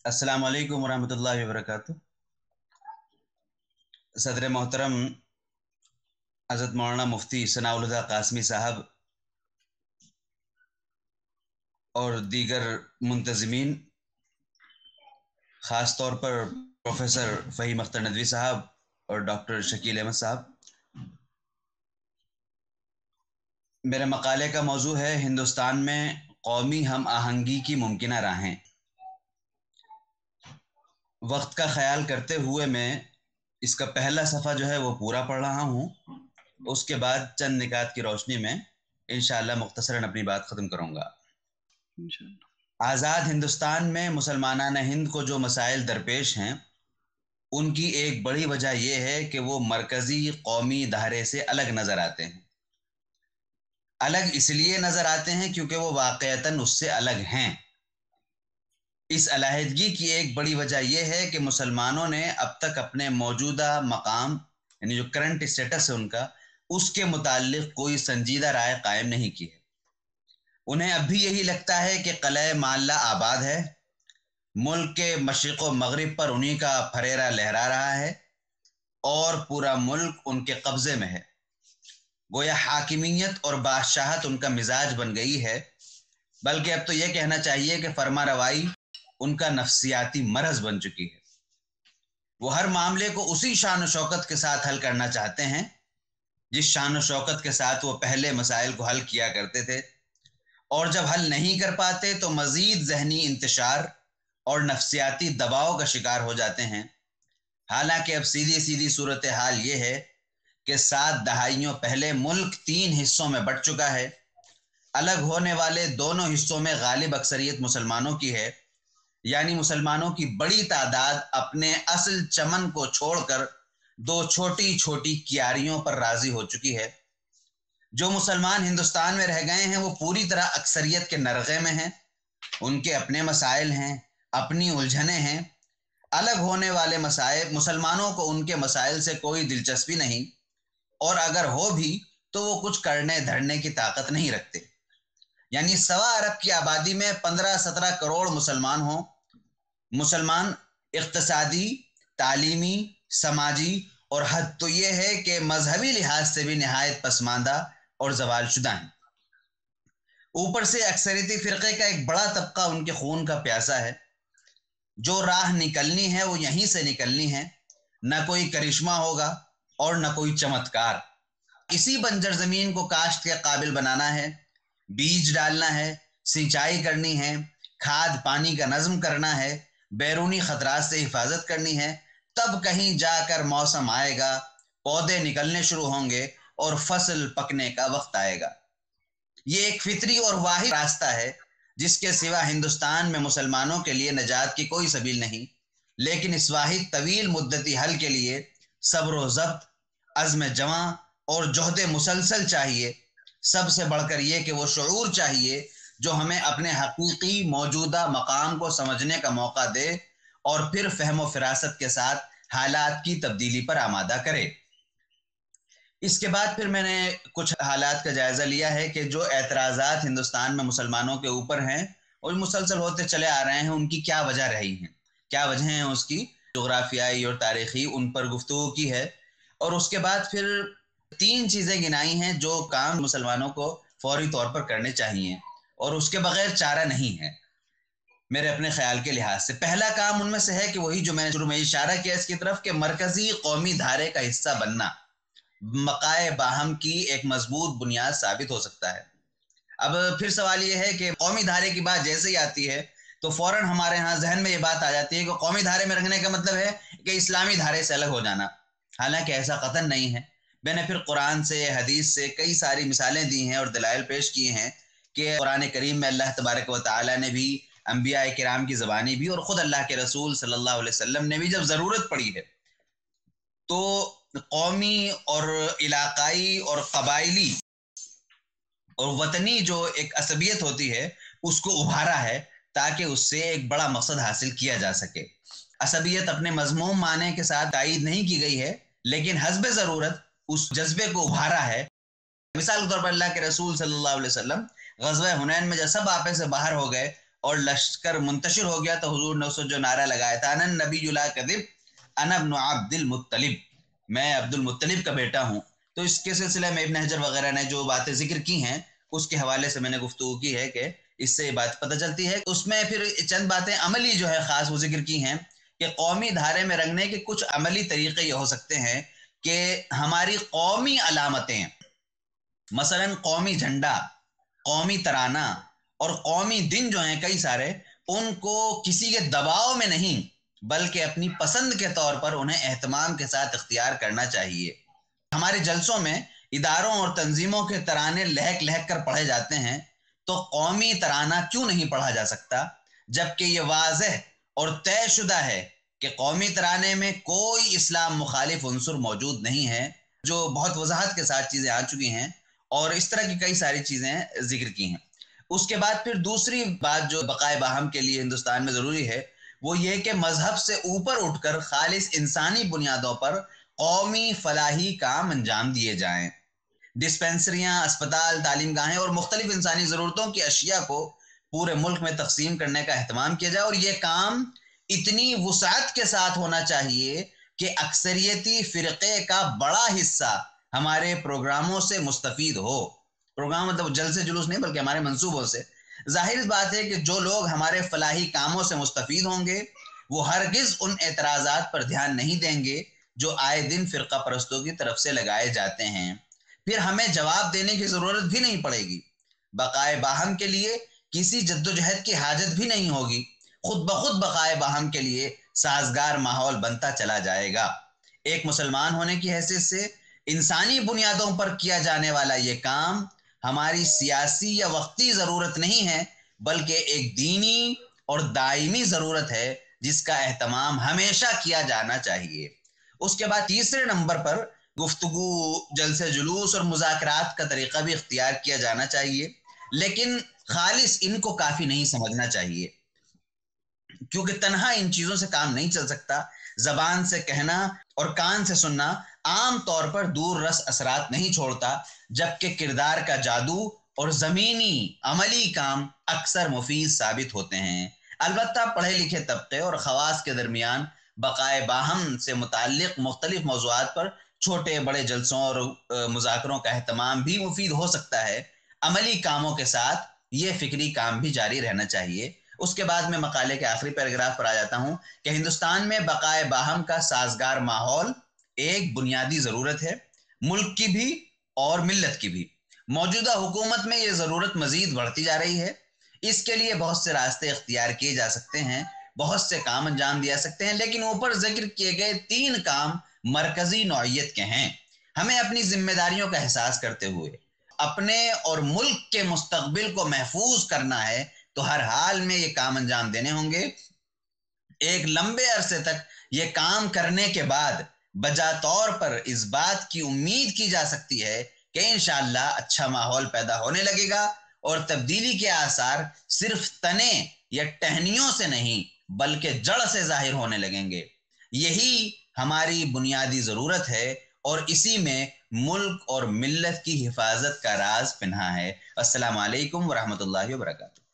अस्सलाम वालेकुम वरहमतुल्लाहि वबरकातुह। सदर मोहतरम हज़रत मौलाना मुफ्ती सनाउल हुदा कासमी साहब और दीगर मुंतज़मीन, ख़ास तौर पर प्रोफेसर फ़हीम अख्तर नदवी साहब और डॉक्टर शकील अहमद साहब, मेरे मकाले का मौजू है हिंदुस्तान में कौमी हम आहंगी की मुमकिना राहें। वक्त का ख्याल करते हुए मैं इसका पहला सफ़ा जो है वो पूरा पढ़ रहा हूँ। उसके बाद चंद निकात की रोशनी में इंशाअल्लाह मुख्तसरन अपनी बात ख़त्म करूँगा। आज़ाद हिंदुस्तान में मुसलमानान हिंद को जो मसाइल दरपेश हैं, उनकी एक बड़ी वजह यह है कि वो मरकज़ी कौमी धारे से अलग नज़र आते हैं। अलग इसलिए नज़र आते हैं क्योंकि वो वाक़यतन उससे अलग हैं। इस अलहदगी की एक बड़ी वजह यह है कि मुसलमानों ने अब तक अपने मौजूदा मकाम, यानी जो करंट स्टेटस है उनका, उसके मुताल्लिक़ कोई संजीदा राय कायम नहीं की है। उन्हें अब भी यही लगता है कि क़लअ माल्ला आबाद है, मुल्क के मशरिक़ व मग़रिब पर उन्हीं का फरेरा लहरा रहा है और पूरा मुल्क उनके कब्ज़े में है। गोया हाकिमियत और बादशाहत उनका मिजाज बन गई है, बल्कि अब तो यह कहना चाहिए कि फरमा रवाई उनका नफ्सियाती मरज बन चुकी है। वो हर मामले को उसी शान व शौकत के साथ हल करना चाहते हैं जिस शान व शौकत के साथ वो पहले मसाइल को हल किया करते थे, और जब हल नहीं कर पाते तो मज़ीद ज़हनी इंतशार और नफ्सियाती दबाव का शिकार हो जाते हैं। हालांकि अब सीधी सीधी सूरत हाल ये है कि 7 दहाइयों पहले मुल्क 3 हिस्सों में बंट चुका है। अलग होने वाले दोनों हिस्सों में गालिब अक्सरियत मुसलमानों की है, यानी मुसलमानों की बड़ी तादाद अपने असल चमन को छोड़कर 2 छोटी छोटी क्यारियों पर राजी हो चुकी है। जो मुसलमान हिंदुस्तान में रह गए हैं वो पूरी तरह अक्सरियत के नरगे में हैं। उनके अपने मसाइल हैं, अपनी उलझनें हैं। अलग होने वाले मसाइल, मुसलमानों को उनके मसाइल से कोई दिलचस्पी नहीं, और अगर हो भी तो वो कुछ करने धरने की ताकत नहीं रखते। यानी 1.25 अरब की आबादी में 15-17 करोड़ मुसलमान हों। मुसलमान इक़्तिसादी, तालीमी, समाजी और हद तो ये है कि मजहबी लिहाज से भी नहायत पसमानदा और जवाल शुदा हैं। ऊपर से अक्सरियती फ़िरक़े का एक बड़ा तबका उनके खून का प्यासा है। जो राह निकलनी है वो यहीं से निकलनी है, न कोई करिश्मा होगा और न कोई चमत्कार। इसी बंजर ज़मीन को काश्त के काबिल बनाना है, बीज डालना है, सिंचाई करनी है, खाद पानी का नज़म करना है, बैरूनी ख़तरात से हिफाजत करनी है। तब कहीं जाकर मौसम आएगा, पौधे निकलने शुरू होंगे और फसल पकने का वक्त आएगा। ये एक फितरी और वाहिद रास्ता है जिसके सिवा हिंदुस्तान में मुसलमानों के लिए नजात की कोई सबील नहीं। लेकिन इस वाहिद तवील मुद्दती हल के लिए सब्र व ज़ब्त, अज़्म जवां और जोहद मुसलसल चाहिए। सबसे बढ़कर यह कि वो शऊर चाहिए जो हमें अपने हकीकी मौजूदा मकाम को समझने का मौका दे और फिर फ़हम व फ़िरासत के साथ हालात की तब्दीली पर आमादा करे। इसके बाद फिर मैंने कुछ हालात का जायज़ा लिया है कि जो एतराज़ात हिंदुस्तान में मुसलमानों के ऊपर हैं और मुसलसल होते चले आ रहे हैं, उनकी क्या वजह रही हैं, क्या वजह हैं उसकी जोग्राफियाई और तारीख़ी, उन पर गुफ्तगू की है। और उसके बाद फिर 3 चीज़ें गिनाई हैं जो काम मुसलमानों को फौरी तौर पर करने चाहिए और उसके बगैर चारा नहीं है मेरे अपने ख्याल के लिहाज से। पहला काम उनमें से है कि वही जो मैंने शुरू में इशारा किया इसकी तरफ, कि मरकज़ी कौमी धारे का हिस्सा बनना मकाए बाहम की एक मजबूत बुनियाद साबित हो सकता है। अब फिर सवाल यह है कि कौमी धारे की बात जैसे ही आती है तो फौरन हमारे यहाँ जहन में ये बात आ जाती है कि कौमी धारे में रखने का मतलब है कि इस्लामी धारे से अलग हो जाना। हालांकि ऐसा कतन नहीं है। मैंने फिर कुरान से, हदीस से कई सारी मिसालें दी हैं और दलाइल पेश किए हैं कि कुरान करीम में अल्लाह तबारक व तआला ने भी, अंबिया किराम की ज़बानी भी और ख़ुद अल्लाह के रसूल सल्लल्लाहु अलैहि वसल्लम ने भी जब ज़रूरत पड़ी है तो कौमी और इलाकाई और कबाइली और वतनी जो एक असबियत होती है उसको उभारा है ताकि उससे एक बड़ा मकसद हासिल किया जा सके। असबियत अपने मजमूम माने के साथ तायीद नहीं की गई है, लेकिन हस्ब ज़रूरत उस जज्बे को उभारा है। मिसाल के तौर पर अल्लाह के रसूल सल्लल्लाहु अलैहि वसल्लम ग़ज़वा हुनैन में जब सब आपे से बाहर हो गए اور لشکر منتشر ہو گیا تو حضور نے اس جو نعرہ لگایا تھا انا النبی لا کذب انا ابن عبد المطلب، میں عبد المطلب کا بیٹا ہوں. تو اس کے سلسلے میں ابن حجر وغیرہ نے جو باتیں ذکر کی ہیں اس کے حوالے سے میں نے گفتگو کی ہے کہ اس سے یہ بات پتہ چلتی ہے. اس میں پھر چند باتیں عملی جو ہے خاص وہ ذکر کی ہیں کہ قومی دھارے میں رنگنے کے کچھ عملی طریقے یہ ہو سکتے ہیں کہ ہماری قومی علامتیں، مثلا قومی جھنڈا، قومی ترانہ اور قومی دن جو ہیں کئی سارے، ان کو کسی کے دباؤ میں نہیں بلکہ اپنی پسند کے طور پر انہیں اہتمام کے ساتھ اختیار کرنا چاہیے. ہمارے جلسوں میں اداروں اور تنظیموں کے ترانے لہک لہک کر پڑھے جاتے ہیں، تو قومی ترانہ کیوں نہیں پڑھا جا سکتا، جبکہ یہ واضح اور طے شدہ ہے کہ قومی ترانے میں کوئی اسلام مخالف عنصر موجود نہیں ہے، جو بہت وضاحت کے ساتھ چیزیں آ چکی ہیں اور اس طرح کی کئی ساری چیزیں ذکر کی ہیں. اس کے بعد پھر دوسری بات جو بقائے باہم کے لیے ہندوستان میں ضروری ہے وہ یہ کہ مذہب سے اوپر اٹھ کر خالص انسانی بنیادوں پر قومی فلاحی کام انجام دیے جائیں. ڈسپینسریاں، اسپتال، تعلیم گاہیں اور مختلف انسانی ضرورتوں کی اشیاء کو پورے ملک میں تقسیم کرنے کا اہتمام کیا جائے، اور یہ کام اتنی وسعت کے ساتھ ہونا چاہیے کہ اکثریتی فرقے کا بڑا حصہ ہمارے پروگراموں سے مستفید ہو. پروگرام مطلب جلسے جلوس نہیں بلکہ ہمارے منصوبوں سے. ظاہر بات ہے کہ جو لوگ ہمارے فلاحی کاموں سے مستفید ہوں گے وہ ہرگز ان اعتراضات پر دھیان نہیں دیں گے جو آئے دن فرقہ پرستوں کی طرف سے لگائے جاتے ہیں. پھر ہمیں جواب دینے کی ضرورت بھی نہیں پڑے گی. بقائے باہم کے لیے کسی جدوجہد کی حاجت بھی نہیں ہوگی، خود بخود بقائے باہم کے لیے سازگار ماحول بنتا چلا جائے گا. ایک مسلمان ہونے کی حیثیت سے انسانی بنیادوں پر کیا جانے والا یہ کام ہماری سیاسی یا وقتی ضرورت نہیں ہے بلکہ ایک دینی اور دائمی ضرورت ہے جس کا اہتمام ہمیشہ کیا جانا چاہیے. اس کے بعد تیسرے نمبر پر گفتگو، جلسے جلوس اور مذاکرات کا طریقہ بھی اختیار کیا جانا چاہیے، لیکن خالص ان کو کافی نہیں سمجھنا چاہیے کیونکہ تنہا ان چیزوں سے کام نہیں چل سکتا. زبان سے کہنا اور کان سے سننا عام طور پر دور رس اثرات نہیں چھوڑتا، جبکہ کردار کا جادو اور زمینی عملی کام اکثر مفید ثابت ہوتے ہیں. البتہ پڑھے لکھے طبقے اور خواص کے درمیان بقائے باہم سے متعلق مختلف موضوعات پر چھوٹے بڑے جلسوں اور مذاکروں کا اہتمام بھی مفید ہو سکتا ہے. عملی کاموں کے ساتھ یہ فکری کام بھی جاری رہنا چاہیے. اس کے بعد میں مقالے کے آخری پیراگراف پر آ جاتا ہوں کہ ہندوستان میں بقائے باہم کا سازگار ماحول ایک بنیادی ضرورت ہے، ملک کی بھی اور ملت کی بھی. موجودہ حکومت میں یہ ضرورت مزید بڑھتی جا رہی ہے. اس کے لیے بہت سے راستے اختیار کیے جا سکتے ہیں، بہت سے کام انجام دیا سکتے ہیں، لیکن اوپر ذکر کیے گئے 3 کام مرکزی نوعیت کے ہیں. ہمیں اپنی ذمہ داریوں کا احساس کرتے ہوئے اپنے اور ملک کے مستقبل کو محفوظ کرنا ہے تو ہر حال میں یہ کام انجام دینے ہوں گے. ایک لمبے عرصے تک یہ کام کرنے کے بعد بجا طور پر اس بات کی امید کی جا سکتی ہے کہ انشاءاللہ اچھا ماحول پیدا ہونے لگے گا اور تبدیلی کے آثار صرف تنے یا ٹہنیوں سے نہیں بلکہ جڑ سے ظاہر ہونے لگیں گے. یہی ہماری بنیادی ضرورت ہے اور اسی میں ملک اور ملت کی حفاظت کا راز پنہا ہے. السلام علیکم ورحمۃ اللہ وبرکاتہ.